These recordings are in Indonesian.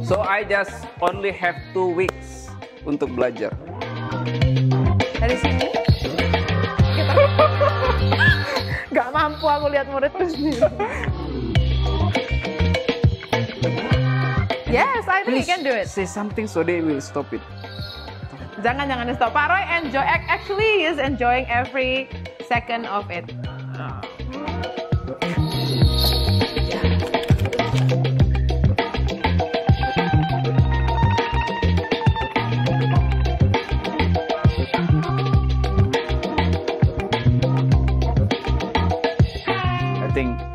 So I just only have 2 weeks untuk belajar. Dari sini kita nggak mampu aku lihat muridku sendiri. Yes, I think you can do it. Say something so they will stop it. Jangan stop. Pak Roy actually is enjoying every second of it.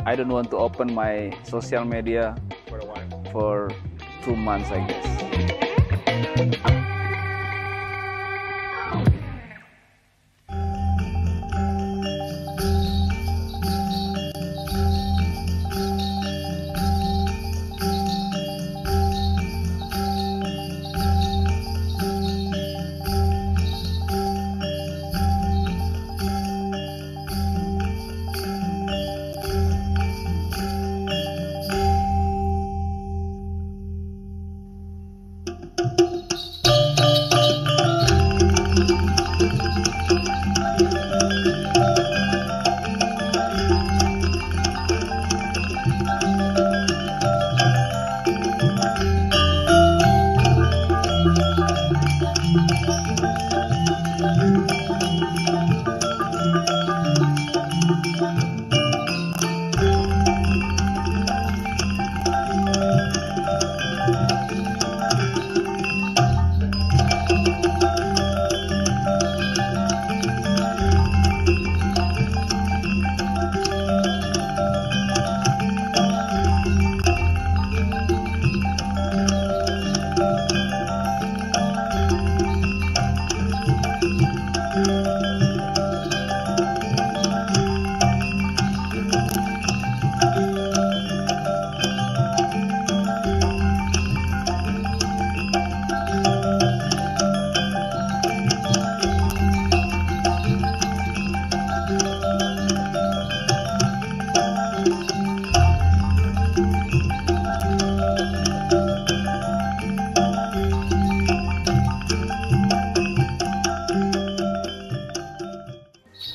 I don't want to open my social media for 2 months, I guess.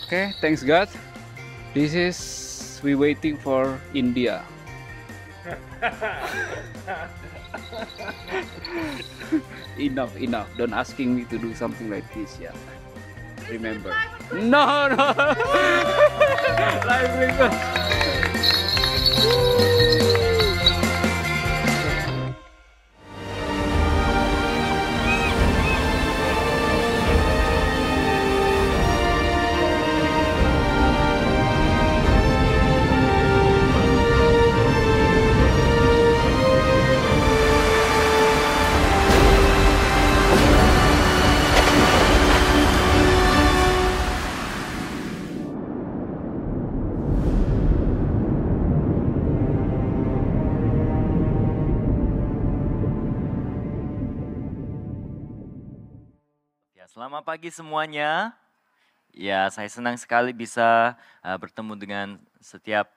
Okay, thanks God. This is we waiting for India. Enough. Don't asking me to do something like this, yeah. Remember. No. Live record. Selamat pagi semuanya. Ya, saya senang sekali bisa bertemu dengan setiap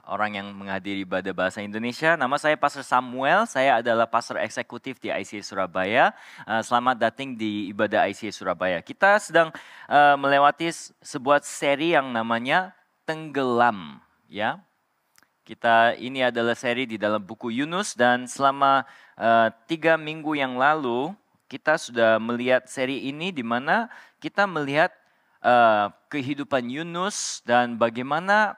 orang yang menghadiri ibadah bahasa Indonesia. Nama saya Pastor Samuel, saya adalah pastor eksekutif di ICA Surabaya. Selamat datang di ibadah ICA Surabaya. Kita sedang melewati sebuah seri yang namanya Tenggelam, ya. Ini adalah seri di dalam buku Yunus dan selama 3 minggu yang lalu kita sudah melihat seri ini di mana kita melihat kehidupan Yunus dan bagaimana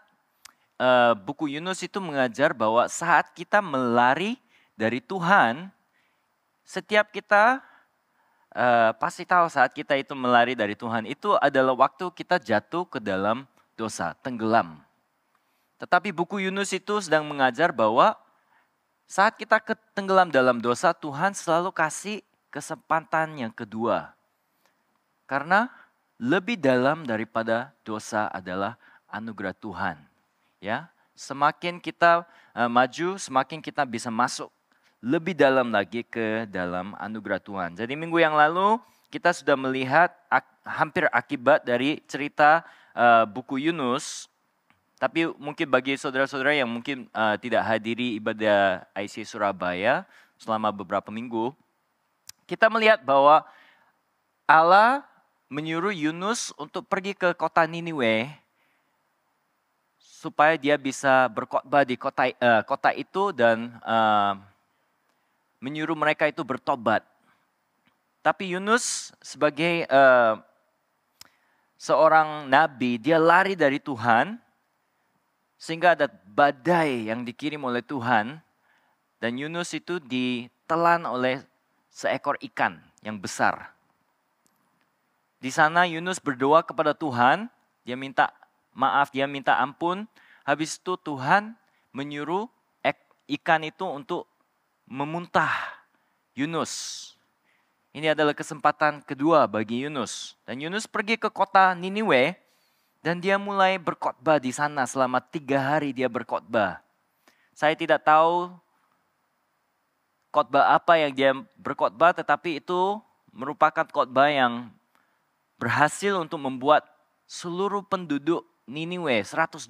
buku Yunus itu mengajar bahwa saat kita melari dari Tuhan, setiap kita pasti tahu saat kita itu melari dari Tuhan itu adalah waktu kita jatuh ke dalam dosa, tenggelam. Tetapi buku Yunus itu sedang mengajar bahwa saat kita tenggelam dalam dosa, Tuhan selalu kasih kesempatan yang kedua. Karena lebih dalam daripada dosa adalah anugerah Tuhan. Ya, semakin kita maju, semakin kita bisa masuk lebih dalam lagi ke dalam anugerah Tuhan. Jadi minggu yang lalu kita sudah melihat hampir akibat dari cerita buku Yunus. Tapi mungkin bagi saudara-saudara yang mungkin tidak hadiri ibadah ICA Surabaya, selama beberapa minggu, kita melihat bahwa Allah menyuruh Yunus untuk pergi ke kota Niniwe supaya dia bisa berkhotbah di kota itu dan menyuruh mereka itu bertobat. Tapi Yunus sebagai seorang nabi, dia lari dari Tuhan sehingga ada badai yang dikirim oleh Tuhan dan Yunus itu ditelan oleh seekor ikan yang besar. Di sana Yunus berdoa kepada Tuhan, dia minta maaf, dia minta ampun. Habis itu Tuhan menyuruh ikan itu untuk memuntah Yunus. Ini adalah kesempatan kedua bagi Yunus. Dan Yunus pergi ke kota Niniwe dan dia mulai berkhotbah di sana selama 3 hari dia berkhotbah. Saya tidak tahu khotbah apa yang dia berkhotbah, tetapi itu merupakan khotbah yang berhasil untuk membuat seluruh penduduk Niniwe, 120.000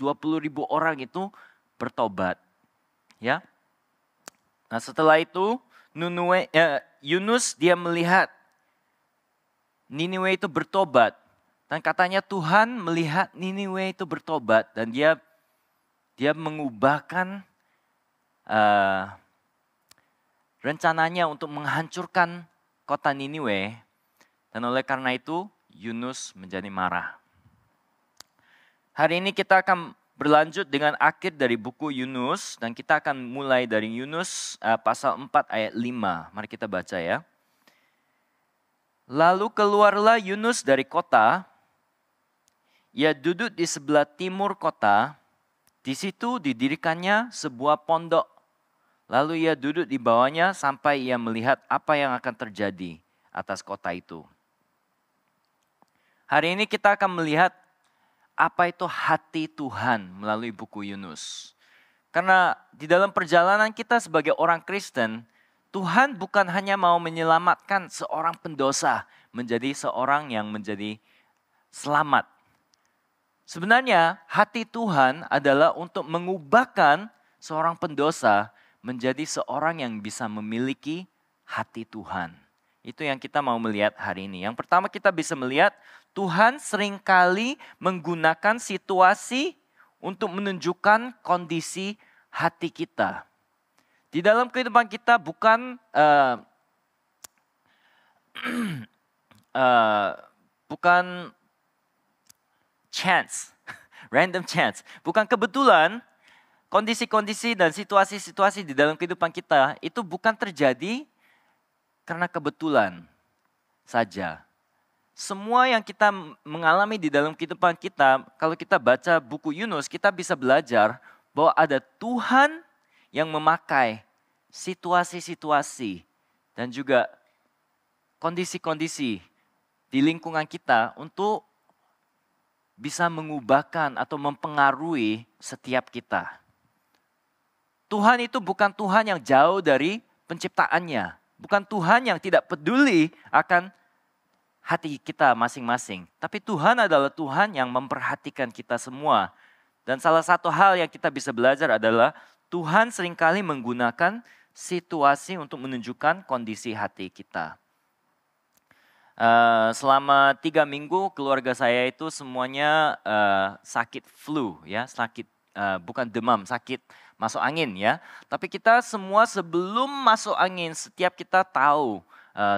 orang itu bertobat. Ya. Nah setelah itu Yunus dia melihat Niniwe itu bertobat. Dan katanya Tuhan melihat Niniwe itu bertobat dan dia mengubahkan rencananya untuk menghancurkan kota Niniwe. Dan oleh karena itu Yunus menjadi marah. Hari ini kita akan berlanjut dengan akhir dari buku Yunus dan kita akan mulai dari Yunus pasal 4 ayat 5. Mari kita baca ya. Lalu keluarlah Yunus dari kota. Ia duduk di sebelah timur kota. Di situ didirikannya sebuah pondok. Lalu ia duduk di bawahnya sampai ia melihat apa yang akan terjadi atas kota itu. Hari ini kita akan melihat apa itu hati Tuhan melalui buku Yunus. Karena di dalam perjalanan kita sebagai orang Kristen, Tuhan bukan hanya mau menyelamatkan seorang pendosa menjadi seorang yang menjadi selamat. Sebenarnya hati Tuhan adalah untuk mengubahkan seorang pendosa menjadi seorang yang bisa memiliki hati Tuhan. Itu yang kita mau melihat hari ini. Yang pertama kita bisa melihat Tuhan seringkali menggunakan situasi untuk menunjukkan kondisi hati kita. Di dalam kehidupan kita bukan chance, random chance. Bukan kebetulan kondisi-kondisi dan situasi-situasi di dalam kehidupan kita itu bukan terjadi karena kebetulan saja. Semua yang kita mengalami di dalam kehidupan kita, kalau kita baca buku Yunus, kita bisa belajar bahwa ada Tuhan yang memakai situasi-situasi dan juga kondisi-kondisi di lingkungan kita untuk bisa mengubahkan atau mempengaruhi setiap kita. Tuhan itu bukan Tuhan yang jauh dari penciptaannya. Bukan Tuhan yang tidak peduli akan hati kita masing-masing. Tapi Tuhan adalah Tuhan yang memperhatikan kita semua. Dan salah satu hal yang kita bisa belajar adalah Tuhan seringkali menggunakan situasi untuk menunjukkan kondisi hati kita. Selama 3 minggu keluarga saya itu semuanya sakit flu, ya, sakit bukan demam, sakit masuk angin ya. Tapi kita semua sebelum masuk angin setiap kita tahu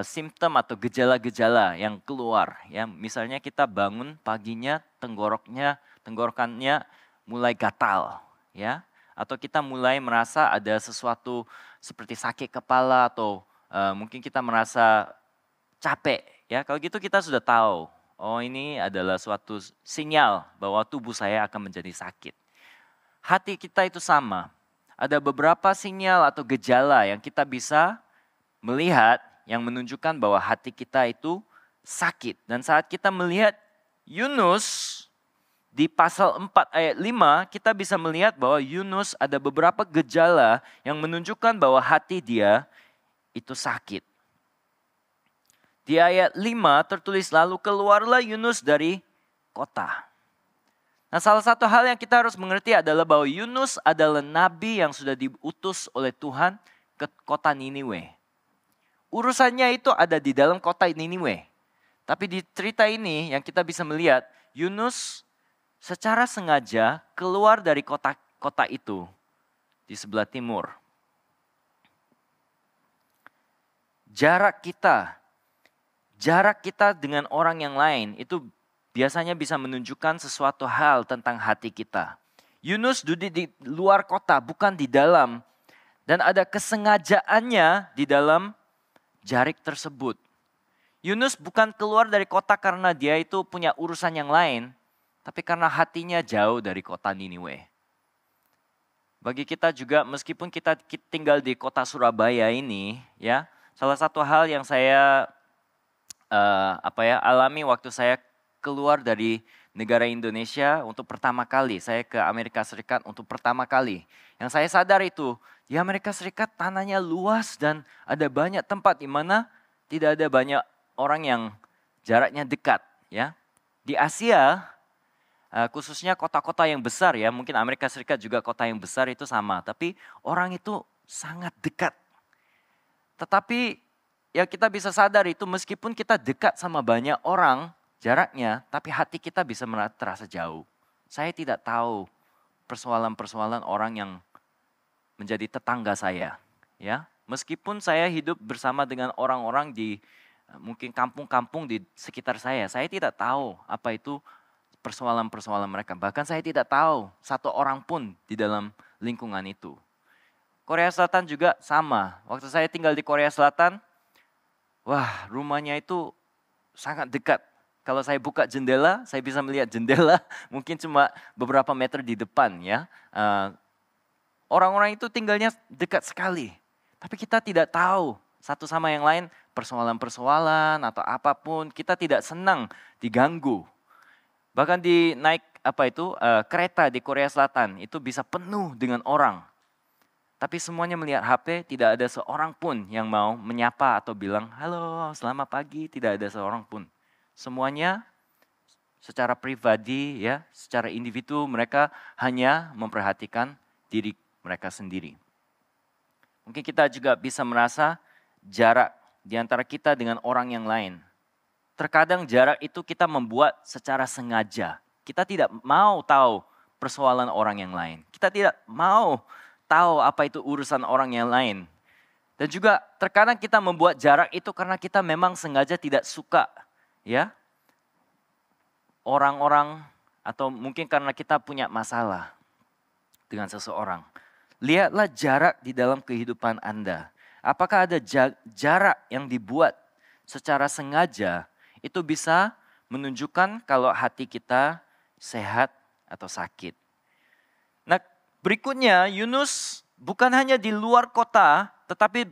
simptom atau gejala-gejala yang keluar ya. Misalnya kita bangun paginya tenggorokannya mulai gatal ya, atau kita mulai merasa ada sesuatu seperti sakit kepala atau mungkin kita merasa capek ya. Kalau gitu kita sudah tahu, oh ini adalah suatu sinyal bahwa tubuh saya akan menjadi sakit. Hati kita itu sama. Ada beberapa sinyal atau gejala yang kita bisa melihat yang menunjukkan bahwa hati kita itu sakit. Dan saat kita melihat Yunus di pasal 4 ayat 5, kita bisa melihat bahwa Yunus ada beberapa gejala yang menunjukkan bahwa hati dia itu sakit. Di ayat 5 tertulis, lalu keluarlah Yunus dari kota. Nah, salah satu hal yang kita harus mengerti adalah bahwa Yunus adalah nabi yang sudah diutus oleh Tuhan ke kota Niniwe. Urusannya itu ada di dalam kota Niniwe. Tapi di cerita ini yang kita bisa melihat, Yunus secara sengaja keluar dari kota itu di sebelah timur. Jarak kita dengan orang yang lain itu biasanya bisa menunjukkan sesuatu hal tentang hati kita. Yunus duduk di luar kota, bukan di dalam. Dan ada kesengajaannya di dalam jarik tersebut. Yunus bukan keluar dari kota karena dia itu punya urusan yang lain, tapi karena hatinya jauh dari kota Niniwe. Bagi kita juga, meskipun kita tinggal di kota Surabaya ini, ya, salah satu hal yang saya alami waktu saya keluar dari negara Indonesia untuk pertama kali, saya ke Amerika Serikat untuk pertama kali. Yang saya sadar itu, di Amerika Serikat tanahnya luas dan ada banyak tempat di mana tidak ada banyak orang yang jaraknya dekat, ya. Di Asia, khususnya kota-kota yang besar, ya, mungkin Amerika Serikat juga kota yang besar itu sama, tapi orang itu sangat dekat. Tetapi ya kita bisa sadar itu meskipun kita dekat sama banyak orang jaraknya, tapi hati kita bisa terasa jauh. Saya tidak tahu persoalan-persoalan orang yang menjadi tetangga saya, ya. Meskipun saya hidup bersama dengan orang-orang di mungkin kampung-kampung di sekitar saya tidak tahu apa itu persoalan-persoalan mereka. Bahkan saya tidak tahu satu orang pun di dalam lingkungan itu. Korea Selatan juga sama. Waktu saya tinggal di Korea Selatan, wah, rumahnya itu sangat dekat. Kalau saya buka jendela, saya bisa melihat jendela mungkin cuma beberapa meter di depan, ya. Orang-orang itu tinggalnya dekat sekali. Tapi kita tidak tahu satu sama yang lain persoalan-persoalan atau apapun, kita tidak senang diganggu. Bahkan di naik kereta di Korea Selatan itu bisa penuh dengan orang. Tapi semuanya melihat HP, tidak ada seorang pun yang mau menyapa atau bilang, halo, selamat pagi, tidak ada seorang pun. Semuanya secara pribadi, ya, secara individu mereka hanya memperhatikan diri mereka sendiri. Mungkin kita juga bisa merasa jarak di antara kita dengan orang yang lain. Terkadang jarak itu kita membuat secara sengaja. Kita tidak mau tahu persoalan orang yang lain. Kita tidak mau tahu apa itu urusan orang yang lain. Dan juga terkadang kita membuat jarak itu karena kita memang sengaja tidak suka, ya, orang-orang, atau mungkin karena kita punya masalah dengan seseorang. Lihatlah jarak di dalam kehidupan Anda. Apakah ada jarak yang dibuat secara sengaja itu bisa menunjukkan kalau hati kita sehat atau sakit. Nah, berikutnya Yunus bukan hanya di luar kota, tetapi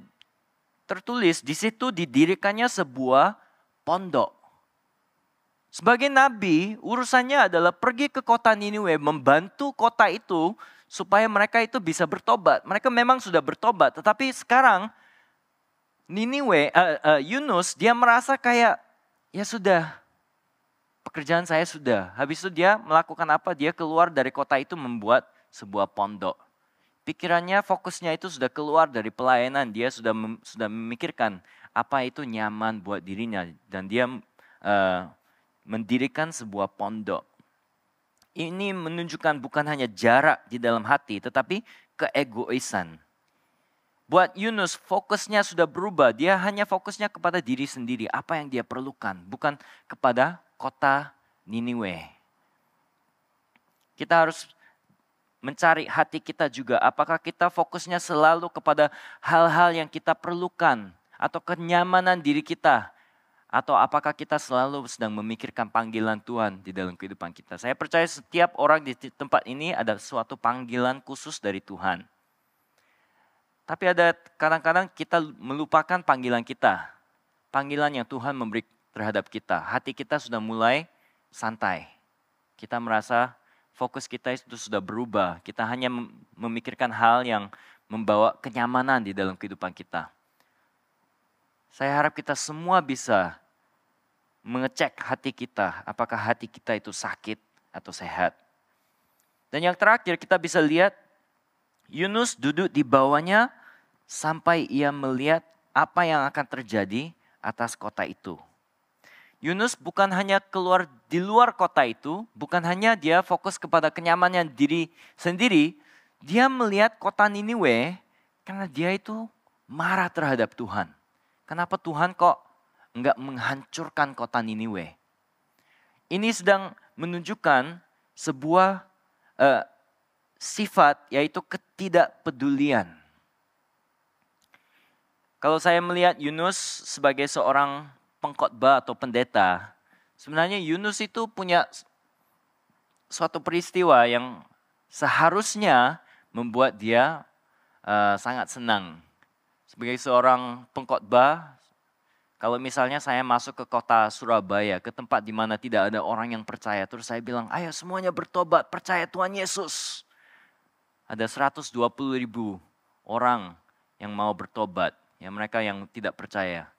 tertulis di situ didirikannya sebuah pondok. Sebagai nabi, urusannya adalah pergi ke kota Niniwe, membantu kota itu supaya mereka itu bisa bertobat. Mereka memang sudah bertobat, tetapi sekarang Yunus dia merasa kayak, ya sudah, pekerjaan saya sudah. Habis itu dia melakukan apa? Dia keluar dari kota itu membuat sebuah pondok. Pikirannya, fokusnya itu sudah keluar dari pelayanan. Dia sudah memikirkan apa itu nyaman buat dirinya. Dan dia mendirikan sebuah pondok. Ini menunjukkan bukan hanya jarak di dalam hati, tetapi keegoisan. Buat Yunus, fokusnya sudah berubah. Dia hanya fokusnya kepada diri sendiri. Apa yang dia perlukan. Bukan kepada kota Niniwe. Kita harus mencari hati kita juga. Apakah kita fokusnya selalu kepada hal-hal yang kita perlukan. Atau kenyamanan diri kita. Atau apakah kita selalu sedang memikirkan panggilan Tuhan di dalam kehidupan kita. Saya percaya setiap orang di tempat ini ada suatu panggilan khusus dari Tuhan. Tapi ada kadang-kadang kita melupakan panggilan kita. Panggilan yang Tuhan memberi terhadap kita. Hati kita sudah mulai santai. Kita merasa fokus kita itu sudah berubah. Kita hanya memikirkan hal yang membawa kenyamanan di dalam kehidupan kita. Saya harap kita semua bisa mengecek hati kita. Apakah hati kita itu sakit atau sehat. Dan yang terakhir kita bisa lihat Yunus duduk di bawahnya sampai ia melihat apa yang akan terjadi atas kota itu. Yunus bukan hanya keluar di luar kota itu, bukan hanya dia fokus kepada kenyamanan diri sendiri, dia melihat kota Niniwe karena dia itu marah terhadap Tuhan. Kenapa Tuhan kok enggak menghancurkan kota Niniwe? Ini sedang menunjukkan sebuah sifat, yaitu ketidakpedulian. Kalau saya melihat Yunus sebagai seorang pengkhotbah atau pendeta, sebenarnya Yunus itu punya suatu peristiwa yang seharusnya membuat dia sangat senang. Sebagai seorang pengkhotbah, kalau misalnya saya masuk ke kota Surabaya, ke tempat di mana tidak ada orang yang percaya, terus saya bilang, ayo semuanya bertobat, percaya Tuhan Yesus. Ada 120.000 orang yang mau bertobat, ya mereka yang tidak percaya.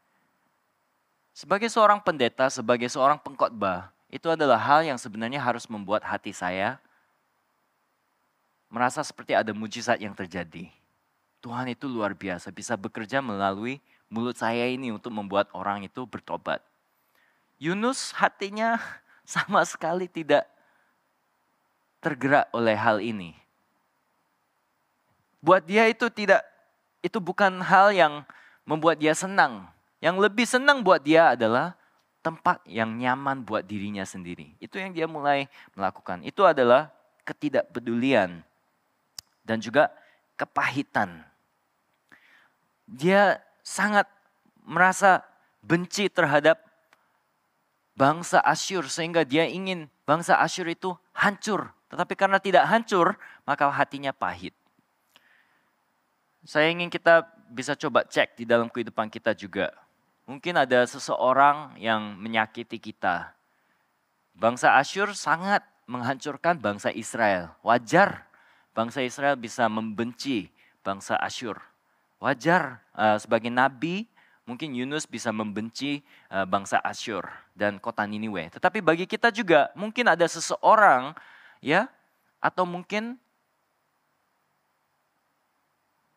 Sebagai seorang pendeta, sebagai seorang pengkhotbah, itu adalah hal yang sebenarnya harus membuat hati saya merasa seperti ada mujizat yang terjadi. Tuhan itu luar biasa, bisa bekerja melalui mulut saya ini untuk membuat orang itu bertobat. Yunus hatinya sama sekali tidak tergerak oleh hal ini. Buat dia itu bukan hal yang membuat dia senang. Yang lebih senang buat dia adalah tempat yang nyaman buat dirinya sendiri. Itu yang dia mulai melakukan. Itu adalah ketidakpedulian dan juga kepahitan. Dia sangat merasa benci terhadap bangsa Asyur sehingga dia ingin bangsa Asyur itu hancur. Tetapi karena tidak hancur, maka hatinya pahit. Saya ingin kita bisa coba cek di dalam kehidupan kita juga. Mungkin ada seseorang yang menyakiti kita. Bangsa Asyur sangat menghancurkan bangsa Israel. Wajar bangsa Israel bisa membenci bangsa Asyur. Wajar sebagai nabi mungkin Yunus bisa membenci bangsa Asyur dan kota Niniwe. Tetapi bagi kita juga mungkin ada seseorang ya, atau mungkin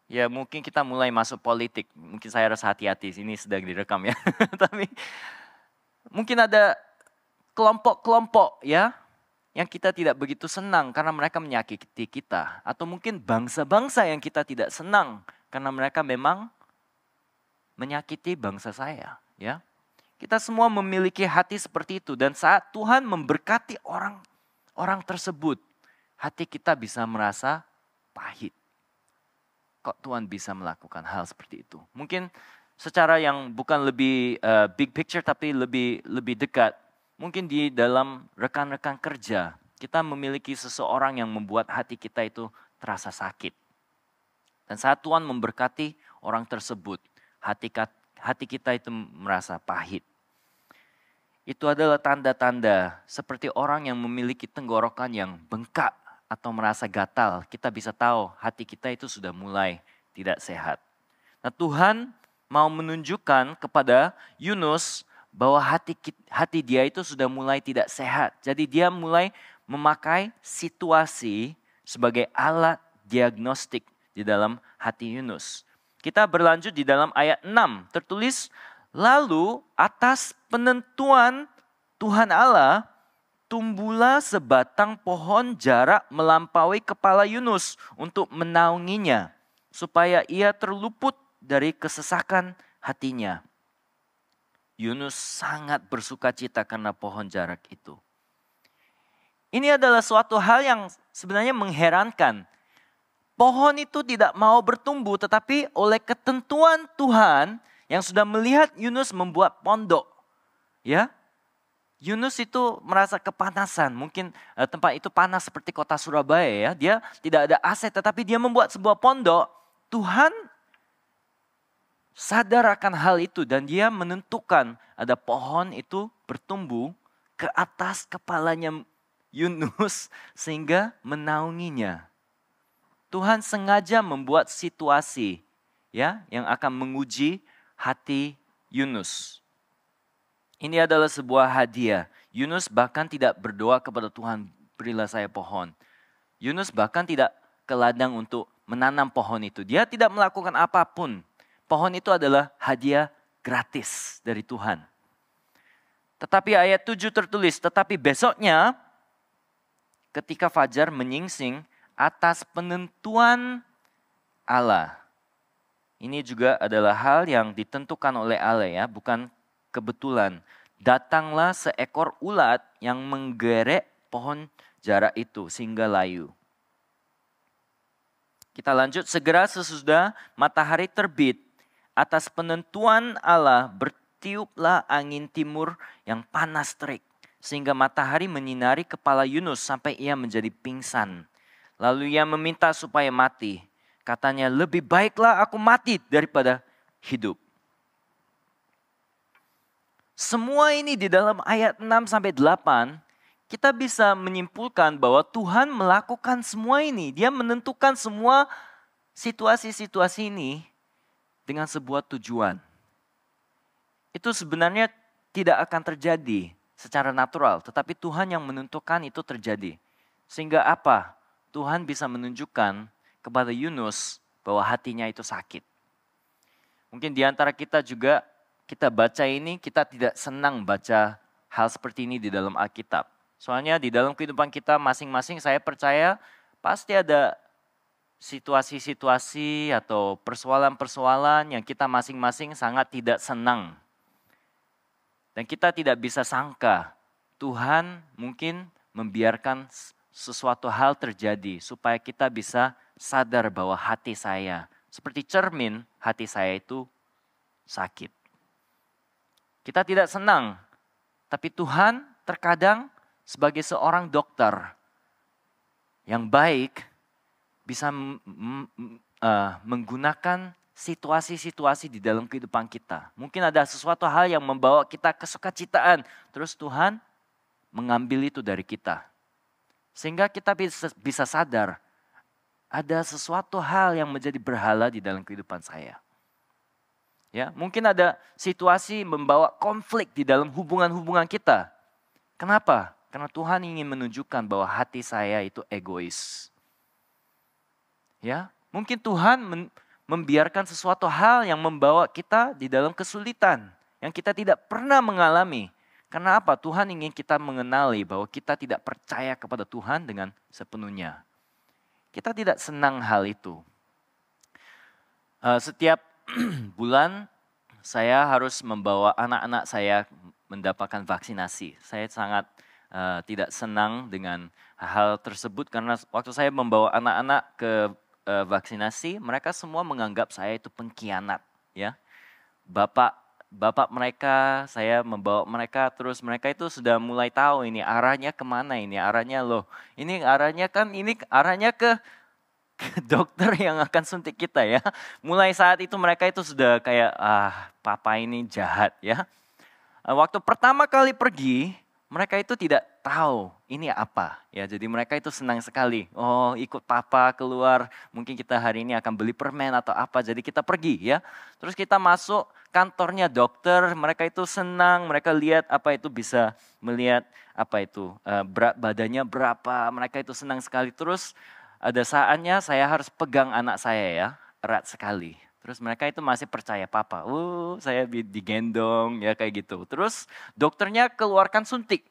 kita mulai masuk politik. Mungkin saya harus hati-hati, ini sedang direkam ya. Tapi mungkin ada kelompok-kelompok ya yang kita tidak begitu senang karena mereka menyakiti kita. Atau mungkin bangsa-bangsa yang kita tidak senang karena mereka memang menyakiti bangsa saya. Ya, kita semua memiliki hati seperti itu. Dan saat Tuhan memberkati orang tersebut, hati kita bisa merasa pahit. Kok Tuhan bisa melakukan hal seperti itu? Mungkin secara yang bukan lebih big picture tapi lebih dekat. Mungkin di dalam rekan-rekan kerja kita memiliki seseorang yang membuat hati kita itu terasa sakit. Dan saat Tuhan memberkati orang tersebut, hati kita itu merasa pahit. Itu adalah tanda-tanda seperti orang yang memiliki tenggorokan yang bengkak atau merasa gatal, kita bisa tahu hati kita itu sudah mulai tidak sehat. Nah, Tuhan mau menunjukkan kepada Yunus bahwa hati dia itu sudah mulai tidak sehat. Jadi dia mulai memakai situasi sebagai alat diagnostik di dalam hati Yunus. Kita berlanjut di dalam ayat 6, tertulis, lalu atas penentuan Tuhan Allah, tumbuhlah sebatang pohon jarak melampaui kepala Yunus untuk menaunginya, supaya ia terluput dari kesesakan hatinya. Yunus sangat bersuka cita karena pohon jarak itu. Ini adalah suatu hal yang sebenarnya mengherankan. Pohon itu tidak mau bertumbuh, tetapi oleh ketentuan Tuhan yang sudah melihat Yunus membuat pondok, ya. Yunus itu merasa kepanasan, mungkin tempat itu panas seperti kota Surabaya ya. Dia tidak ada AC tetapi dia membuat sebuah pondok. Tuhan sadar akan hal itu dan dia menentukan ada pohon itu bertumbuh ke atas kepalanya Yunus sehingga menaunginya. Tuhan sengaja membuat situasi ya yang akan menguji hati Yunus. Ini adalah sebuah hadiah. Yunus bahkan tidak berdoa kepada Tuhan, berilah saya pohon. Yunus bahkan tidak ke ladang untuk menanam pohon itu. Dia tidak melakukan apapun. Pohon itu adalah hadiah gratis dari Tuhan. Tetapi ayat 7 tertulis, tetapi besoknya ketika fajar menyingsing atas penentuan Allah. Ini juga adalah hal yang ditentukan oleh Allah ya, bukan kebetulan. Datanglah seekor ulat yang menggerek pohon jara itu sehingga layu. Kita lanjut, segera sesudah matahari terbit, atas penentuan Allah bertiuplah angin timur yang panas terik. Sehingga matahari menyinari kepala Yunus sampai ia menjadi pingsan. Lalu ia meminta supaya mati. Katanya, lebih baiklah aku mati daripada hidup. Semua ini di dalam ayat 6-8, kita bisa menyimpulkan bahwa Tuhan melakukan semua ini. Dia menentukan semua situasi-situasi ini dengan sebuah tujuan. Itu sebenarnya tidak akan terjadi secara natural, tetapi Tuhan yang menentukan itu terjadi. Sehingga apa? Tuhan bisa menunjukkan kepada Yunus bahwa hatinya itu sakit. Mungkin di antara kita juga, kita baca ini, kita tidak senang baca hal seperti ini di dalam Alkitab. Soalnya di dalam kehidupan kita masing-masing, saya percaya pasti ada situasi-situasi atau persoalan-persoalan yang kita masing-masing sangat tidak senang. Dan kita tidak bisa sangka Tuhan mungkin membiarkan sesuatu hal terjadi supaya kita bisa sadar bahwa hati saya, seperti cermin, hati saya itu sakit. Kita tidak senang, tapi Tuhan terkadang sebagai seorang dokter yang baik bisa menggunakan situasi-situasi di dalam kehidupan kita. Mungkin ada sesuatu hal yang membawa kita kesukacitaan, terus Tuhan mengambil itu dari kita. Sehingga kita bisa sadar, ada sesuatu hal yang menjadi berhala di dalam kehidupan saya. Ya, mungkin ada situasi membawa konflik di dalam hubungan-hubungan kita. Kenapa? Karena Tuhan ingin menunjukkan bahwa hati saya itu egois. Ya, mungkin Tuhan membiarkan sesuatu hal yang membawa kita di dalam kesulitan yang kita tidak pernah mengalami. Karena apa? Tuhan ingin kita mengenali bahwa kita tidak percaya kepada Tuhan dengan sepenuhnya. Kita tidak senang hal itu. Setiap bulan saya harus membawa anak-anak saya mendapatkan vaksinasi. Saya sangat tidak senang dengan hal tersebut karena waktu saya membawa anak-anak ke vaksinasi, mereka semua menganggap saya itu pengkhianat. Ya, bapak mereka, saya membawa mereka, terus mereka itu sudah mulai tahu ini arahnya kemana, ini arahnya loh. Ini arahnya ke dokter yang akan suntik kita ya. Mulai saat itu mereka itu sudah kayak, papa ini jahat ya. Waktu pertama kali pergi, mereka itu tidak tahu ini apa ya. Jadi mereka itu senang sekali. Oh, ikut papa keluar, mungkin kita hari ini akan beli permen atau apa. Jadi kita pergi ya. Terus kita masuk kantornya dokter, mereka itu senang, mereka lihat apa itu bisa melihat apa itu berat badannya berapa. Mereka itu senang sekali. Terus ada saatnya saya harus pegang anak saya ya, erat sekali. Terus mereka itu masih percaya papa. Saya digendong ya kayak gitu. Terus dokternya keluarkan suntik.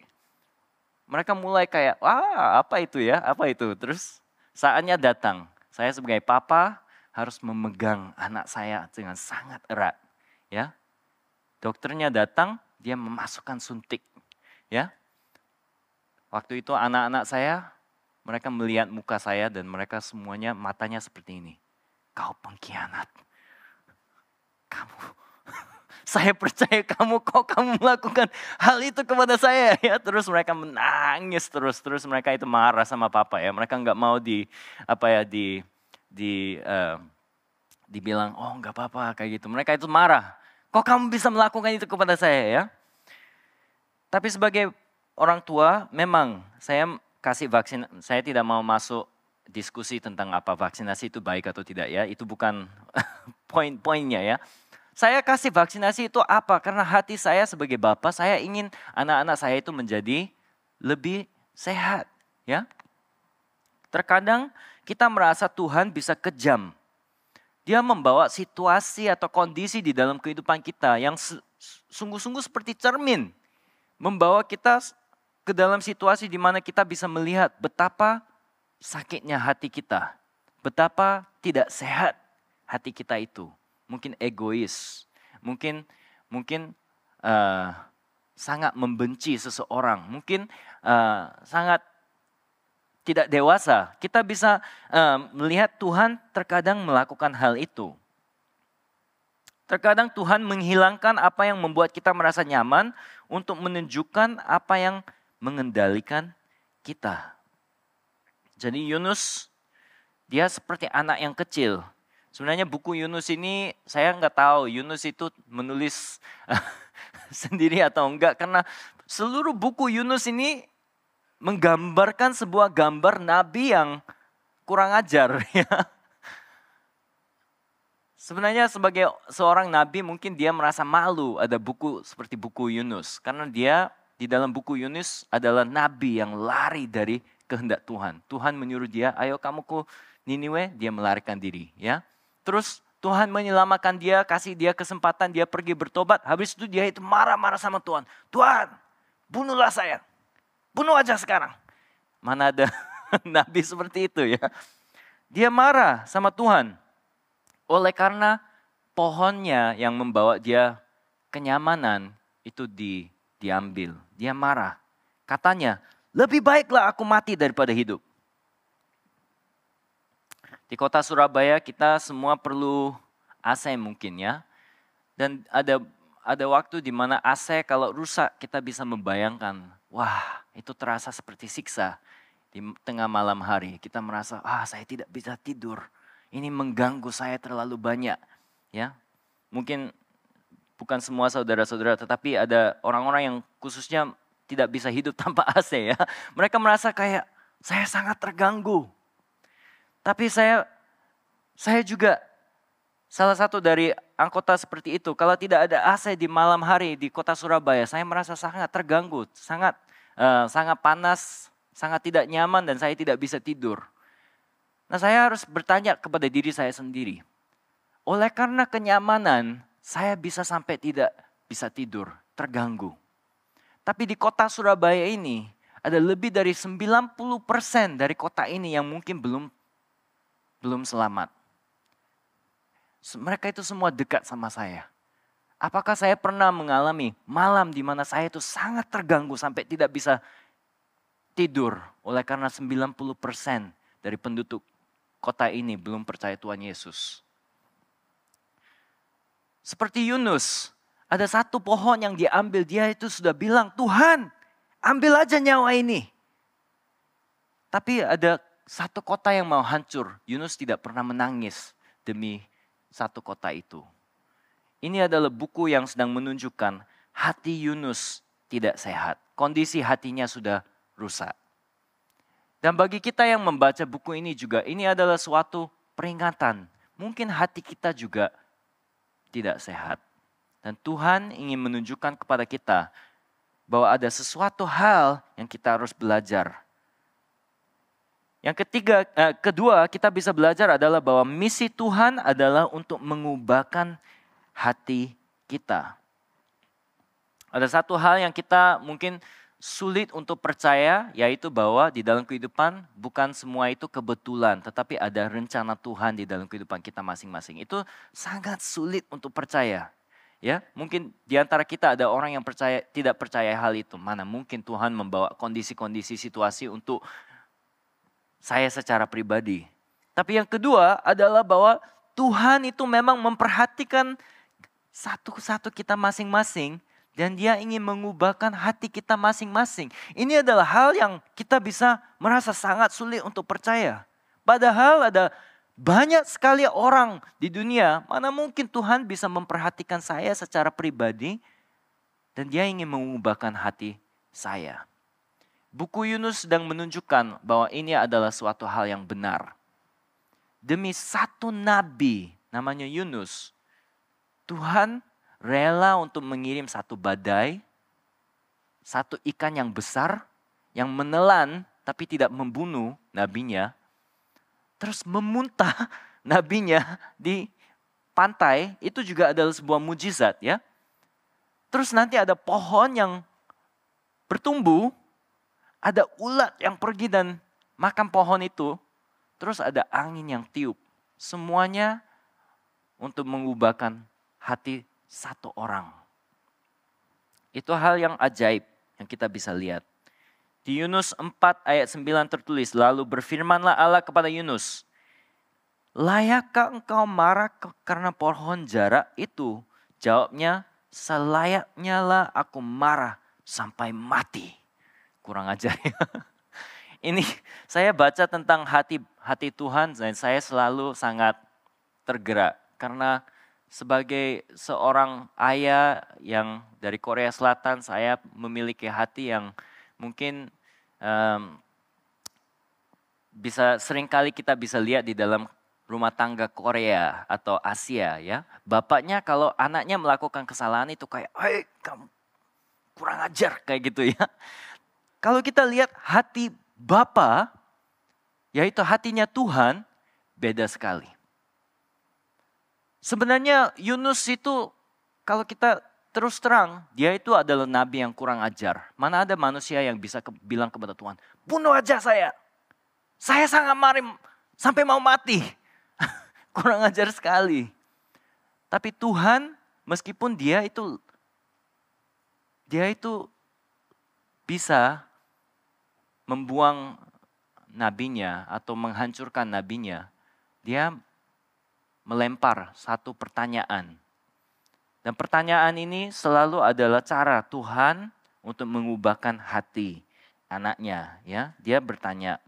Mereka mulai kayak, apa itu ya, apa itu. Terus saatnya datang. Saya sebagai papa harus memegang anak saya dengan sangat erat. Ya, dokternya datang, dia memasukkan suntik. Ya, waktu itu anak-anak saya, mereka melihat muka saya dan mereka semuanya matanya seperti ini. Kau pengkhianat. Saya percaya kamu, kok kamu melakukan hal itu kepada saya ya. Terus mereka menangis terus mereka itu marah sama papa ya. Mereka nggak mau dibilang oh nggak apa-apa kayak gitu. Mereka itu marah. Kok kamu bisa melakukan itu kepada saya ya? Tapi sebagai orang tua memang saya kasih vaksin. Saya tidak mau masuk diskusi tentang apa vaksinasi itu baik atau tidak ya. Itu bukan poin-poinnya ya. Saya kasih vaksinasi itu apa? Karena hati saya sebagai bapak, saya ingin anak-anak saya itu menjadi lebih sehat. Ya. Terkadang kita merasa Tuhan bisa kejam. Dia membawa situasi atau kondisi di dalam kehidupan kita yang sungguh-sungguh seperti cermin. Membawa kita ke dalam situasi di mana kita bisa melihat betapa sakitnya hati kita. Betapa tidak sehat hati kita itu. Mungkin egois, mungkin sangat membenci seseorang, mungkin sangat tidak dewasa. Kita bisa melihat Tuhan terkadang melakukan hal itu. Terkadang Tuhan menghilangkan apa yang membuat kita merasa nyaman untuk menunjukkan apa yang mengendalikan kita. Jadi Yunus, dia seperti anak yang kecil. Sebenarnya buku Yunus ini saya nggak tahu Yunus itu menulis sendiri atau enggak. Karena seluruh buku Yunus ini menggambarkan sebuah gambar nabi yang kurang ajar. Ya. Sebenarnya sebagai seorang nabi mungkin dia merasa malu ada buku seperti buku Yunus. Karena dia di dalam buku Yunus adalah nabi yang lari dari kehendak Tuhan. Tuhan menyuruh dia, ayo kamu ke Niniwe, dia melarikan diri. Ya. Terus Tuhan menyelamatkan dia, kasih dia kesempatan, dia pergi bertobat. Habis itu dia itu marah-marah sama Tuhan. Tuhan, bunuhlah saya. Bunuh aja sekarang. Mana ada nabi seperti itu ya. Dia marah sama Tuhan. Oleh karena pohonnya yang membawa dia kenyamanan itu diambil. Dia marah. Katanya, lebih baiklah aku mati daripada hidup. Di kota Surabaya kita semua perlu AC mungkin ya. Dan ada waktu di mana AC kalau rusak kita bisa membayangkan, wah itu terasa seperti siksa di tengah malam hari. Kita merasa, saya tidak bisa tidur, ini mengganggu saya terlalu banyak. Ya, mungkin bukan semua saudara-saudara, tetapi ada orang-orang yang khususnya tidak bisa hidup tanpa AC ya. Mereka merasa kayak, saya sangat terganggu. Tapi saya juga salah satu dari anggota seperti itu. Kalau tidak ada AC di malam hari di kota Surabaya, saya merasa sangat terganggu, sangat panas, sangat tidak nyaman dan saya tidak bisa tidur. Nah, saya harus bertanya kepada diri saya sendiri. Oleh karena kenyamanan, saya bisa sampai tidak bisa tidur, terganggu. Tapi di kota Surabaya ini ada lebih dari 90% dari kota ini yang mungkin belum selamat. Mereka itu semua dekat sama saya. Apakah saya pernah mengalami malam di mana saya itu sangat terganggu sampai tidak bisa tidur oleh karena 90% dari penduduk kota ini belum percaya Tuhan Yesus. Seperti Yunus, ada satu pohon yang diambil, dia itu sudah bilang, Tuhan ambil aja nyawa ini. Tapi ada satu kota yang mau hancur, Yunus tidak pernah menangis demi satu kota itu. Ini adalah buku yang sedang menunjukkan hati Yunus tidak sehat. Kondisi hatinya sudah rusak. Dan bagi kita yang membaca buku ini juga, ini adalah suatu peringatan. Mungkin hati kita juga tidak sehat. Dan Tuhan ingin menunjukkan kepada kita bahwa ada sesuatu hal yang kita harus belajar. Yang kedua kita bisa belajar adalah bahwa misi Tuhan adalah untuk mengubahkan hati kita. Ada satu hal yang kita mungkin sulit untuk percaya, yaitu bahwa di dalam kehidupan bukan semua itu kebetulan, tetapi ada rencana Tuhan di dalam kehidupan kita masing-masing. Itu sangat sulit untuk percaya. Ya, mungkin di antara kita ada orang yang tidak percaya hal itu. Mana mungkin Tuhan membawa kondisi-kondisi situasi untuk saya secara pribadi. Tapi yang kedua adalah bahwa Tuhan itu memang memperhatikan satu-satu kita masing-masing. Dan dia ingin mengubahkan hati kita masing-masing. Ini adalah hal yang kita bisa merasa sangat sulit untuk percaya. Padahal ada banyak sekali orang di dunia, mana mungkin Tuhan bisa memperhatikan saya secara pribadi. Dan dia ingin mengubahkan hati saya. Buku Yunus sedang menunjukkan bahwa ini adalah suatu hal yang benar. Demi satu nabi namanya Yunus, Tuhan rela untuk mengirim satu badai, satu ikan yang besar, yang menelan tapi tidak membunuh nabinya, terus memuntah nabinya di pantai, itu juga adalah sebuah mujizat ya. Terus nanti ada pohon yang bertumbuh, ada ulat yang pergi dan makan pohon itu, terus ada angin yang tiup. Semuanya untuk mengubahkan hati satu orang. Itu hal yang ajaib yang kita bisa lihat. Di Yunus 4 ayat 9 tertulis, lalu berfirmanlah Allah kepada Yunus, layakkah engkau marah karena pohon jara itu? Jawabnya, selayaknya lah aku marah sampai mati. Kurang ajar ya. Ini saya baca tentang hati Tuhan dan saya selalu sangat tergerak. Karena sebagai seorang ayah yang dari Korea Selatan, saya memiliki hati yang mungkin seringkali kita bisa lihat di dalam rumah tangga Korea atau Asia ya. Bapaknya kalau anaknya melakukan kesalahan itu kayak, hei kamu kurang ajar kayak gitu ya. Kalau kita lihat hati Bapa, yaitu hatinya Tuhan, beda sekali. Sebenarnya Yunus itu kalau kita terus terang, dia itu adalah nabi yang kurang ajar. Mana ada manusia yang bisa bilang kepada Tuhan, bunuh aja saya. Saya sangat marah sampai mau mati. Kurang ajar sekali. Tapi Tuhan meskipun dia itu bisa membuang nabinya atau menghancurkan nabinya, dia melempar satu pertanyaan. Dan pertanyaan ini selalu adalah cara Tuhan untuk mengubahkan hati anaknya. Ya, dia bertanya,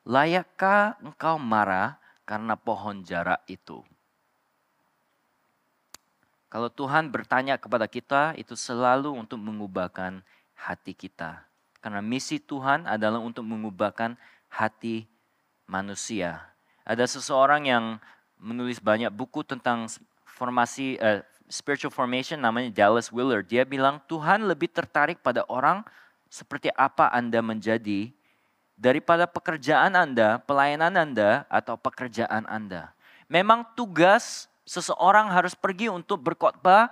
layakkah engkau marah karena pohon jara itu? Kalau Tuhan bertanya kepada kita, itu selalu untuk mengubahkan hati kita. Karena misi Tuhan adalah untuk mengubahkan hati manusia. Ada seseorang yang menulis banyak buku tentang spiritual formation, namanya Dallas Willard. Dia bilang Tuhan lebih tertarik pada orang seperti apa Anda menjadi daripada pekerjaan Anda, pelayanan Anda, atau pekerjaan Anda. Memang tugas seseorang harus pergi untuk berkhotbah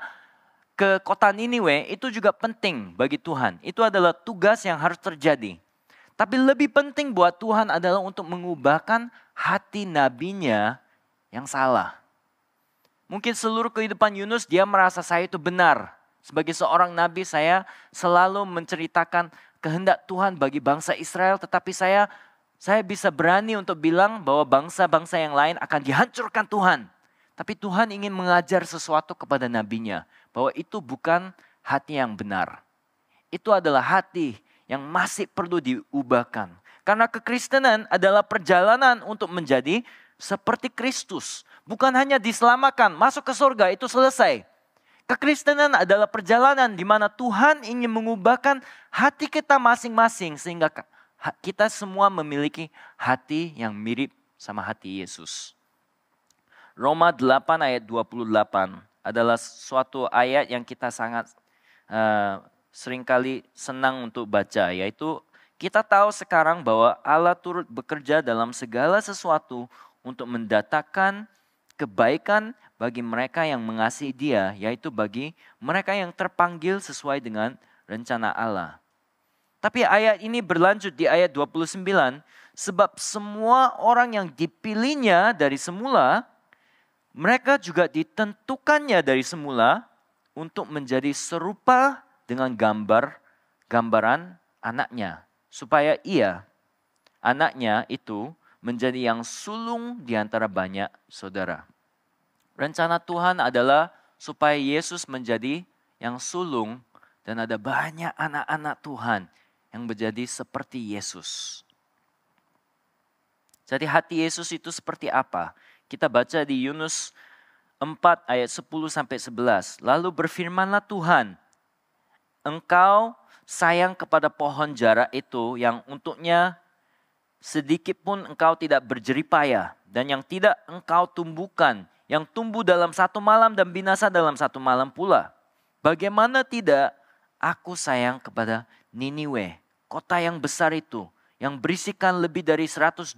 ke kota Niniwe itu juga penting bagi Tuhan. Itu adalah tugas yang harus terjadi. Tapi lebih penting buat Tuhan adalah untuk mengubahkan hati nabinya yang salah. Mungkin seluruh kehidupan Yunus dia merasa saya itu benar. Sebagai seorang nabi saya selalu menceritakan kehendak Tuhan bagi bangsa Israel. Tetapi saya bisa berani untuk bilang bahwa bangsa-bangsa yang lain akan dihancurkan Tuhan. Tapi Tuhan ingin mengajar sesuatu kepada nabinya. Bahwa itu bukan hati yang benar. Itu adalah hati yang masih perlu diubahkan. Karena kekristenan adalah perjalanan untuk menjadi seperti Kristus. Bukan hanya diselamatkan, masuk ke surga itu selesai. Kekristenan adalah perjalanan di mana Tuhan ingin mengubahkan hati kita masing-masing. Sehingga kita semua memiliki hati yang mirip sama hati Yesus. Roma 8 ayat 28 adalah suatu ayat yang kita sangat seringkali senang untuk baca, yaitu kita tahu sekarang bahwa Allah turut bekerja dalam segala sesuatu untuk mendatangkan kebaikan bagi mereka yang mengasihi Dia, yaitu bagi mereka yang terpanggil sesuai dengan rencana Allah. Tapi ayat ini berlanjut di ayat 29, sebab semua orang yang dipilihnya dari semula, mereka juga ditentukannya dari semula untuk menjadi serupa dengan gambaran anaknya. Supaya anaknya itu menjadi yang sulung di antara banyak saudara. Rencana Tuhan adalah supaya Yesus menjadi yang sulung dan ada banyak anak-anak Tuhan yang menjadi seperti Yesus. Jadi hati Yesus itu seperti apa? Kita baca di Yunus 4 ayat 10-11. Lalu berfirmanlah Tuhan, engkau sayang kepada pohon jara itu yang untuknya sedikit pun engkau tidak berjeripayah. Dan yang tidak engkau tumbuhkan, yang tumbuh dalam satu malam dan binasa dalam satu malam pula. Bagaimana tidak aku sayang kepada Niniwe, kota yang besar itu, yang berisikan lebih dari 120.000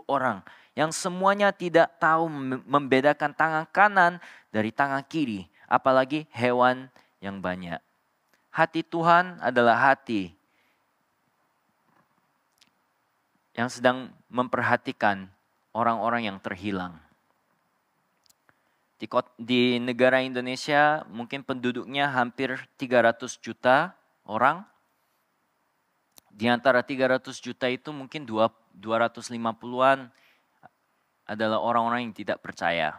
orang, yang semuanya tidak tahu membedakan tangan kanan dari tangan kiri, apalagi hewan yang banyak. Hati Tuhan adalah hati yang sedang memperhatikan orang-orang yang terhilang. Di negara Indonesia mungkin penduduknya hampir 300 juta orang. Di antara 300 juta itu mungkin 250-an adalah orang-orang yang tidak percaya.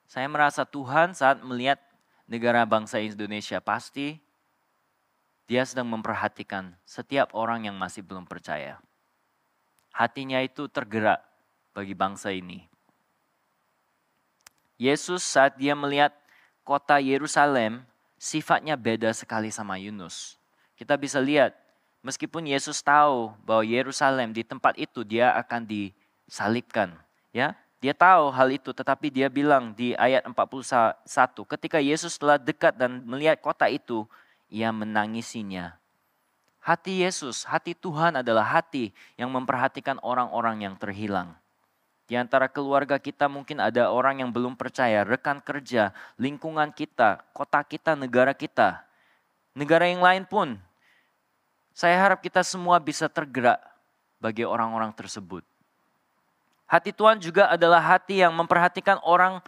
Saya merasa Tuhan saat melihat negara bangsa Indonesia pasti Dia sedang memperhatikan setiap orang yang masih belum percaya. Hatinya itu tergerak bagi bangsa ini. Yesus saat dia melihat kota Yerusalem, sifatnya beda sekali sama Yunus. Kita bisa lihat, meskipun Yesus tahu bahwa Yerusalem di tempat itu dia akan disalibkan. Ya, dia tahu hal itu, tetapi dia bilang di ayat 41, ketika Yesus telah dekat dan melihat kota itu, ia menangisinya. Hati Yesus, hati Tuhan adalah hati yang memperhatikan orang-orang yang terhilang. Di antara keluarga kita mungkin ada orang yang belum percaya, rekan kerja, lingkungan kita, kota kita, negara kita. Negara yang lain pun. Saya harap kita semua bisa tergerak bagi orang-orang tersebut. Hati Tuhan juga adalah hati yang memperhatikan orang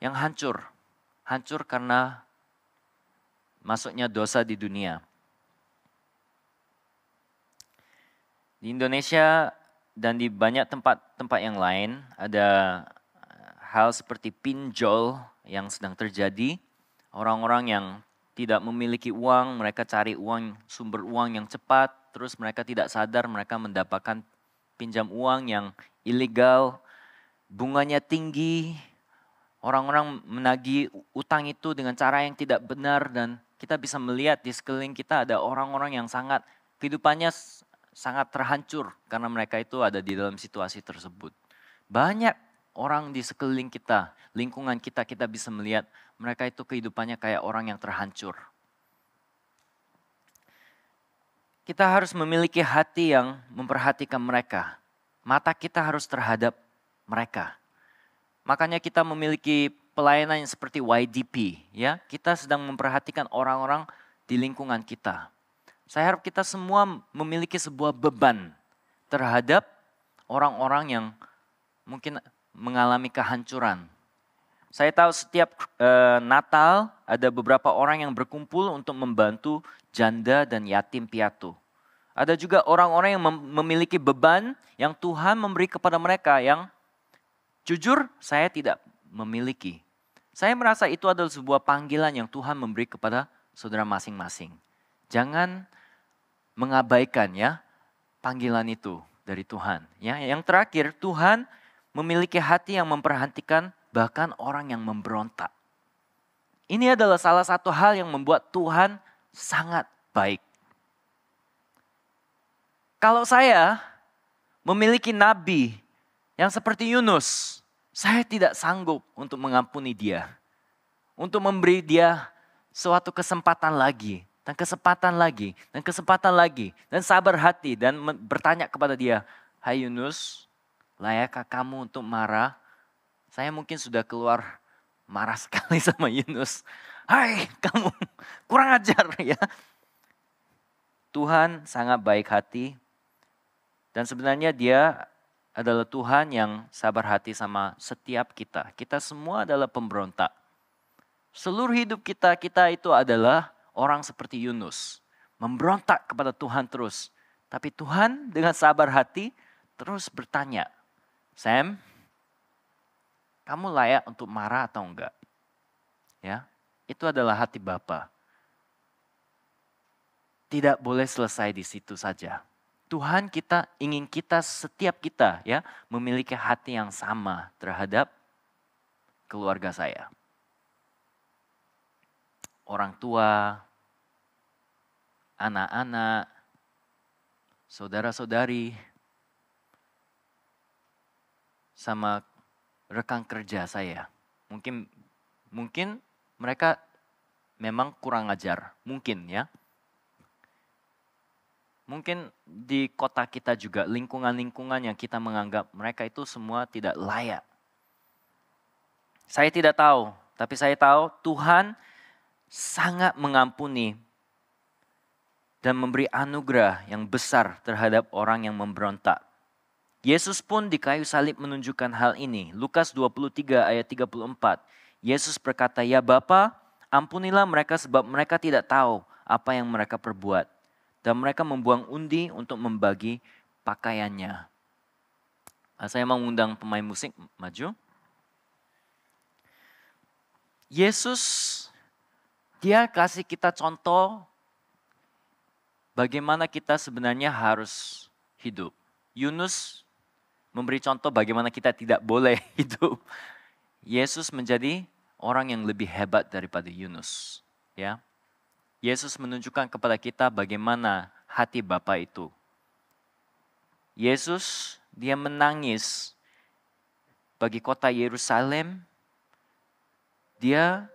yang hancur. Hancur karena masuknya dosa di dunia. Di Indonesia dan di banyak tempat-tempat yang lain ada hal seperti pinjol yang sedang terjadi. Orang-orang yang tidak memiliki uang, mereka cari uang, sumber uang yang cepat, terus mereka tidak sadar mereka mendapatkan pinjam uang yang ilegal, bunganya tinggi, orang-orang menagih utang itu dengan cara yang tidak benar dan kita bisa melihat di sekeliling kita ada orang-orang yang kehidupannya sangat terhancur karena mereka itu ada di dalam situasi tersebut. Banyak orang di sekeliling kita, lingkungan kita bisa melihat mereka itu kehidupannya kayak orang yang terhancur. Kita harus memiliki hati yang memperhatikan mereka. Mata kita harus terhadap mereka. Makanya kita memiliki pelayanan yang seperti YDP. Ya, kita sedang memperhatikan orang-orang di lingkungan kita. Saya harap kita semua memiliki sebuah beban terhadap orang-orang yang mungkin mengalami kehancuran. Saya tahu setiap Natal ada beberapa orang yang berkumpul untuk membantu janda dan yatim piatu. Ada juga orang-orang yang memiliki beban yang Tuhan memberi kepada mereka yang jujur saya tidak memiliki. Saya merasa itu adalah sebuah panggilan yang Tuhan memberi kepada saudara masing-masing. Jangan mengabaikan ya panggilan itu dari Tuhan. Ya, yang terakhir Tuhan memiliki hati yang memperhatikan bahkan orang yang memberontak. Ini adalah salah satu hal yang membuat Tuhan sangat baik. Kalau saya memiliki nabi yang seperti Yunus, saya tidak sanggup untuk mengampuni dia. Untuk memberi dia suatu kesempatan lagi. Dan kesempatan lagi. Dan kesempatan lagi. Dan sabar hati. Dan bertanya kepada dia. Hai Yunus, layakkah kamu untuk marah? Saya mungkin sudah keluar marah sekali sama Yunus. Hai kamu, kurang ajar ya. Tuhan sangat baik hati. Dan sebenarnya dia adalah Tuhan yang sabar hati sama setiap kita. Kita semua adalah pemberontak. Seluruh hidup kita itu adalah orang seperti Yunus. Memberontak kepada Tuhan terus. Tapi Tuhan dengan sabar hati terus bertanya. Sam, kamu layak untuk marah atau enggak? Ya, itu adalah hati Bapa. Tidak boleh selesai di situ saja. Tuhan ingin setiap kita ya memiliki hati yang sama terhadap keluarga saya. Orang tua, anak-anak, saudara-saudari, sama rekan kerja saya. Mungkin mereka memang kurang ajar, mungkin ya. Mungkin di kota kita juga lingkungan-lingkungan yang kita menganggap mereka itu semua tidak layak. Saya tidak tahu, tapi saya tahu Tuhan sangat mengampuni dan memberi anugerah yang besar terhadap orang yang memberontak. Yesus pun di kayu salib menunjukkan hal ini. Lukas 23 ayat 34. Yesus berkata, "Ya Bapa, ampunilah mereka sebab mereka tidak tahu apa yang mereka perbuat." Dan mereka membuang undi untuk membagi pakaiannya. Saya mau mengundang pemain musik maju. Yesus, dia kasih kita contoh bagaimana kita sebenarnya harus hidup. Yunus memberi contoh bagaimana kita tidak boleh hidup. Yesus menjadi orang yang lebih hebat daripada Yunus. Ya, Yesus menunjukkan kepada kita bagaimana hati Bapa itu. Yesus, dia menangis bagi kota Yerusalem. Dia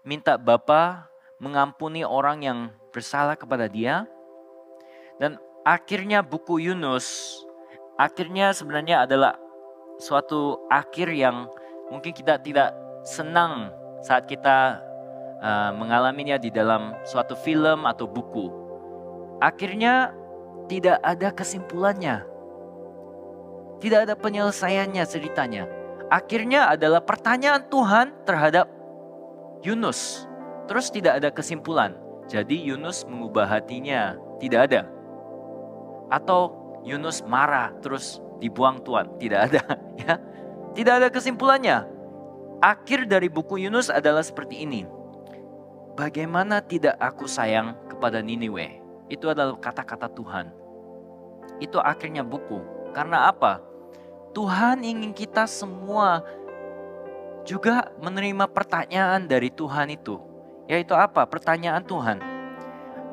minta Bapa mengampuni orang yang bersalah kepada dia. Dan akhirnya buku Yunus, akhirnya sebenarnya adalah suatu akhir yang mungkin kita tidak senang saat kita mengalaminya di dalam suatu film atau buku. Akhirnya tidak ada kesimpulannya. Tidak ada penyelesaiannya ceritanya. Akhirnya adalah pertanyaan Tuhan terhadap Yunus. Terus tidak ada kesimpulan. Jadi Yunus mengubah hatinya. Tidak ada. Atau Yunus marah terus dibuang Tuhan. Tidak ada. Ya. Tidak ada kesimpulannya. Akhir dari buku Yunus adalah seperti ini. Bagaimana tidak aku sayang kepada Niniwe? Itu adalah kata-kata Tuhan. Itu akhirnya buku. Karena apa? Tuhan ingin kita semua juga menerima pertanyaan dari Tuhan itu. Yaitu apa? Pertanyaan Tuhan.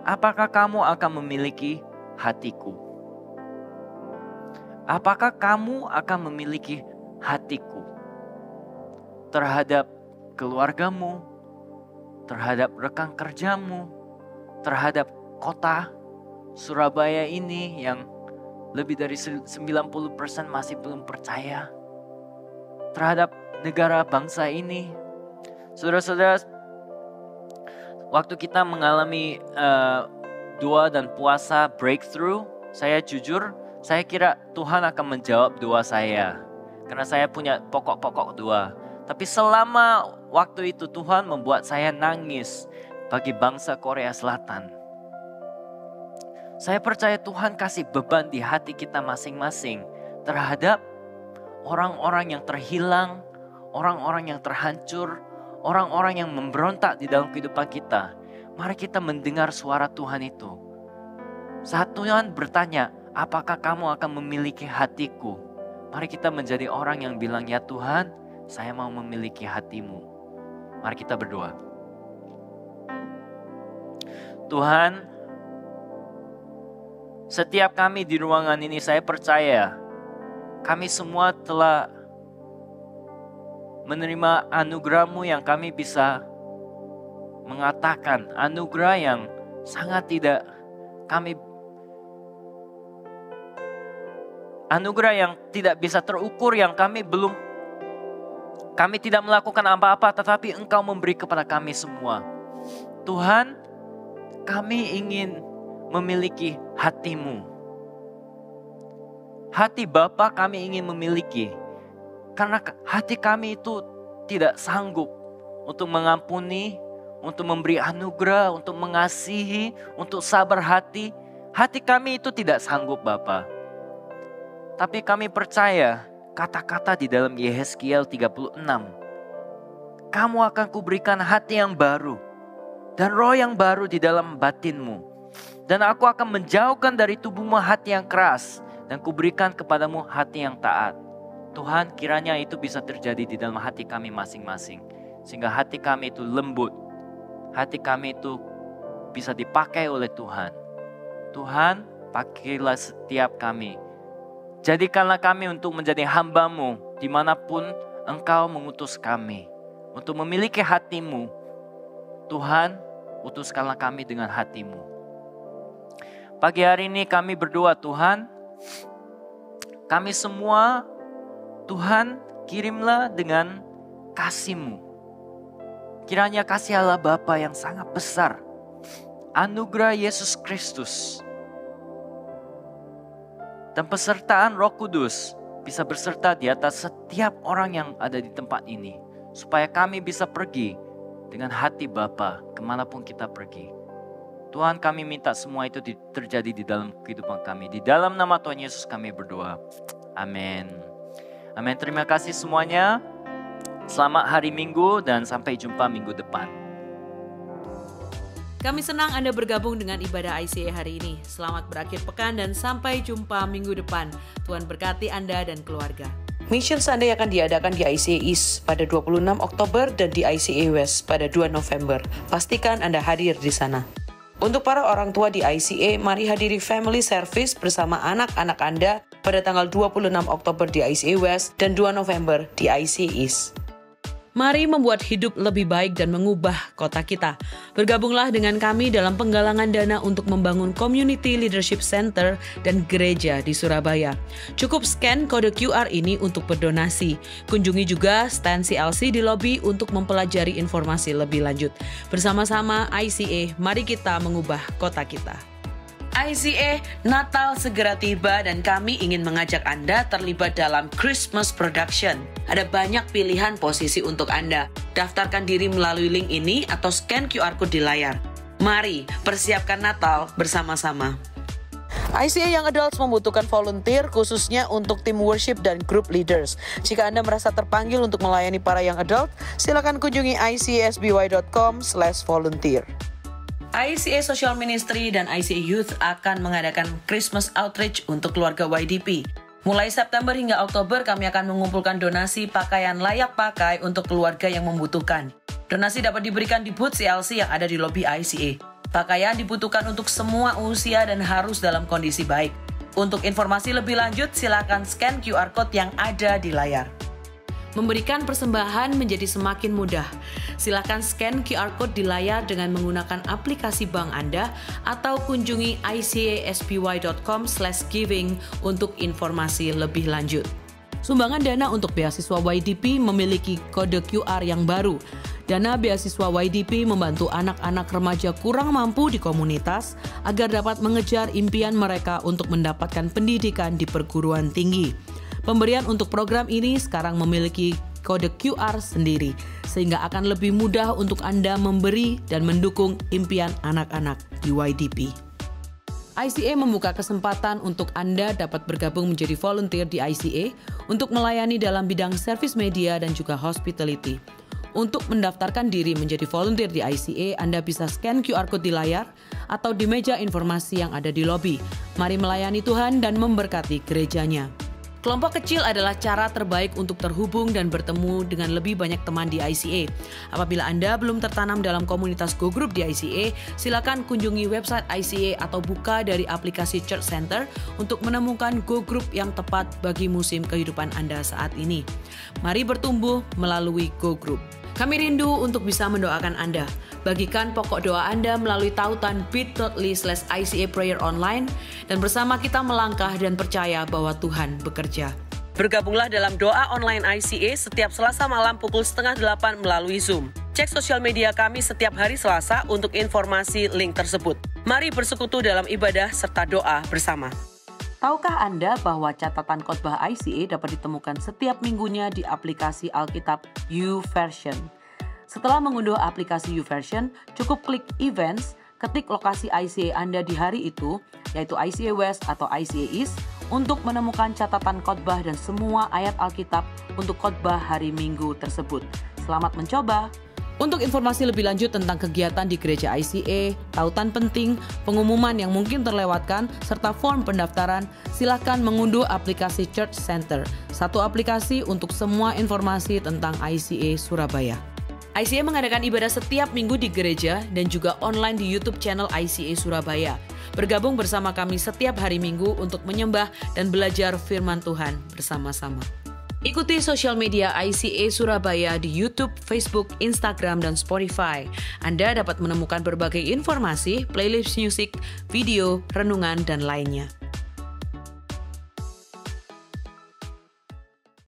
Apakah kamu akan memiliki hatiku? Apakah kamu akan memiliki hatiku terhadap keluargamu, terhadap rekan kerjamu, terhadap kota Surabaya ini yang lebih dari 90% masih belum percaya, terhadap negara bangsa ini? Saudara-saudara, waktu kita mengalami doa dan puasa breakthrough, saya jujur, saya kira Tuhan akan menjawab doa saya. Karena saya punya pokok-pokok doa. Tapi selama waktu itu Tuhan membuat saya nangis bagi bangsa Korea Selatan. Saya percaya Tuhan kasih beban di hati kita masing-masing terhadap orang-orang yang terhilang, orang-orang yang terhancur, orang-orang yang memberontak di dalam kehidupan kita. Mari kita mendengar suara Tuhan itu. Saat Tuhan bertanya, apakah kamu akan memiliki hatiku? Mari kita menjadi orang yang bilang, ya Tuhan, saya mau memiliki hatimu. Mari kita berdoa. Tuhan, setiap kami di ruangan ini, saya percaya kami semua telah menerima anugerah-Mu yang kami bisa mengatakan, anugerah yang sangat tidak kami, anugerah yang tidak bisa terukur, yang kami tidak melakukan apa-apa, tetapi Engkau memberi kepada kami semua. Tuhan, kami ingin memiliki hati-Mu. Hati Bapa kami ingin memiliki. Karena hati kami itu tidak sanggup untuk mengampuni, untuk memberi anugerah, untuk mengasihi, untuk sabar hati. Hati kami itu tidak sanggup Bapa. Tapi kami percaya kata-kata di dalam Yehezkiel 36. Kamu akan kuberikan hati yang baru dan roh yang baru di dalam batinmu. Dan aku akan menjauhkan dari tubuhmu hati yang keras dan kuberikan kepadamu hati yang taat. Tuhan, kiranya itu bisa terjadi di dalam hati kami masing-masing. Sehingga hati kami itu lembut. Hati kami itu bisa dipakai oleh Tuhan. Tuhan, pakailah setiap kami. Jadikanlah kami untuk menjadi hamba-Mu dimanapun Engkau mengutus kami. Untuk memiliki hati-Mu. Tuhan, utuskanlah kami dengan hati-Mu. Pagi hari ini kami berdoa Tuhan, kami semua Tuhan kirimlah dengan kasih-Mu. Kiranya kasih Allah Bapa yang sangat besar, anugerah Yesus Kristus, dan pesertaan Roh Kudus bisa berserta di atas setiap orang yang ada di tempat ini. Supaya kami bisa pergi dengan hati Bapa kemanapun kita pergi. Tuhan, kami minta semua itu terjadi di dalam kehidupan kami. Di dalam nama Tuhan Yesus kami berdoa. Amin. Amin. Terima kasih semuanya. Selamat hari Minggu dan sampai jumpa minggu depan. Kami senang Anda bergabung dengan ibadah ICA hari ini. Selamat berakhir pekan dan sampai jumpa minggu depan. Tuhan berkati Anda dan keluarga. Mission Sunday akan diadakan di ICA East pada 26 Oktober dan di ICA West pada 2 November. Pastikan Anda hadir di sana. Untuk para orang tua di ICA, mari hadiri family service bersama anak-anak Anda pada tanggal 26 Oktober di ICA West dan 2 November di ICA East. Mari membuat hidup lebih baik dan mengubah kota kita. Bergabunglah dengan kami dalam penggalangan dana untuk membangun Community Leadership Center dan gereja di Surabaya. Cukup scan kode QR ini untuk berdonasi. Kunjungi juga stand CLC di lobi untuk mempelajari informasi lebih lanjut. Bersama-sama ICA, mari kita mengubah kota kita. ICA, Natal segera tiba dan kami ingin mengajak Anda terlibat dalam Christmas Production. Ada banyak pilihan posisi untuk Anda. Daftarkan diri melalui link ini atau scan QR Code di layar. Mari persiapkan Natal bersama-sama. ICA Young Adults membutuhkan volunteer khususnya untuk tim worship dan group leaders. Jika Anda merasa terpanggil untuk melayani para young adult, silakan kunjungi icasby.com/volunteer. ICA Social Ministry dan ICA Youth akan mengadakan Christmas Outreach untuk keluarga YDP. Mulai September hingga Oktober kami akan mengumpulkan donasi pakaian layak pakai untuk keluarga yang membutuhkan. Donasi dapat diberikan di booth CLC yang ada di lobi ICA. Pakaian dibutuhkan untuk semua usia dan harus dalam kondisi baik. Untuk informasi lebih lanjut, silakan scan QR Code yang ada di layar. Memberikan persembahan menjadi semakin mudah. Silakan scan QR Code di layar dengan menggunakan aplikasi bank Anda atau kunjungi icasby.com/giving untuk informasi lebih lanjut. Sumbangan dana untuk beasiswa YDP memiliki kode QR yang baru. Dana beasiswa YDP membantu anak-anak remaja kurang mampu di komunitas agar dapat mengejar impian mereka untuk mendapatkan pendidikan di perguruan tinggi. Pemberian untuk program ini sekarang memiliki kode QR sendiri, sehingga akan lebih mudah untuk Anda memberi dan mendukung impian anak-anak di YDP. ICA membuka kesempatan untuk Anda dapat bergabung menjadi volunteer di ICA untuk melayani dalam bidang service media dan juga hospitality. Untuk mendaftarkan diri menjadi volunteer di ICA, Anda bisa scan QR Code di layar atau di meja informasi yang ada di lobi. Mari melayani Tuhan dan memberkati gerejanya. Kelompok kecil adalah cara terbaik untuk terhubung dan bertemu dengan lebih banyak teman di ICA. Apabila Anda belum tertanam dalam komunitas Go Group di ICA, silakan kunjungi website ICA atau buka dari aplikasi Church Center untuk menemukan Go Group yang tepat bagi musim kehidupan Anda saat ini. Mari bertumbuh melalui Go Group. Kami rindu untuk bisa mendoakan Anda. Bagikan pokok doa Anda melalui tautan bit.ly/ICA Prayer Online dan bersama kita melangkah dan percaya bahwa Tuhan bekerja. Bergabunglah dalam doa online ICA setiap Selasa malam pukul 7:30 melalui Zoom. Cek sosial media kami setiap hari Selasa untuk informasi link tersebut. Mari bersekutu dalam ibadah serta doa bersama. Tahukah Anda bahwa catatan khotbah ICA dapat ditemukan setiap minggunya di aplikasi Alkitab YouVersion? Setelah mengunduh aplikasi YouVersion, cukup klik Events, ketik lokasi ICA Anda di hari itu, yaitu ICA West atau ICA East, untuk menemukan catatan khotbah dan semua ayat Alkitab untuk khotbah hari Minggu tersebut. Selamat mencoba! Untuk informasi lebih lanjut tentang kegiatan di gereja ICA, tautan penting, pengumuman yang mungkin terlewatkan, serta form pendaftaran, silakan mengunduh aplikasi Church Center, satu aplikasi untuk semua informasi tentang ICA Surabaya. ICA mengadakan ibadah setiap minggu di gereja dan juga online di YouTube channel ICA Surabaya. Bergabung bersama kami setiap hari Minggu untuk menyembah dan belajar firman Tuhan bersama-sama. Ikuti sosial media ICA Surabaya di YouTube, Facebook, Instagram, dan Spotify. Anda dapat menemukan berbagai informasi, playlist musik, video, renungan, dan lainnya.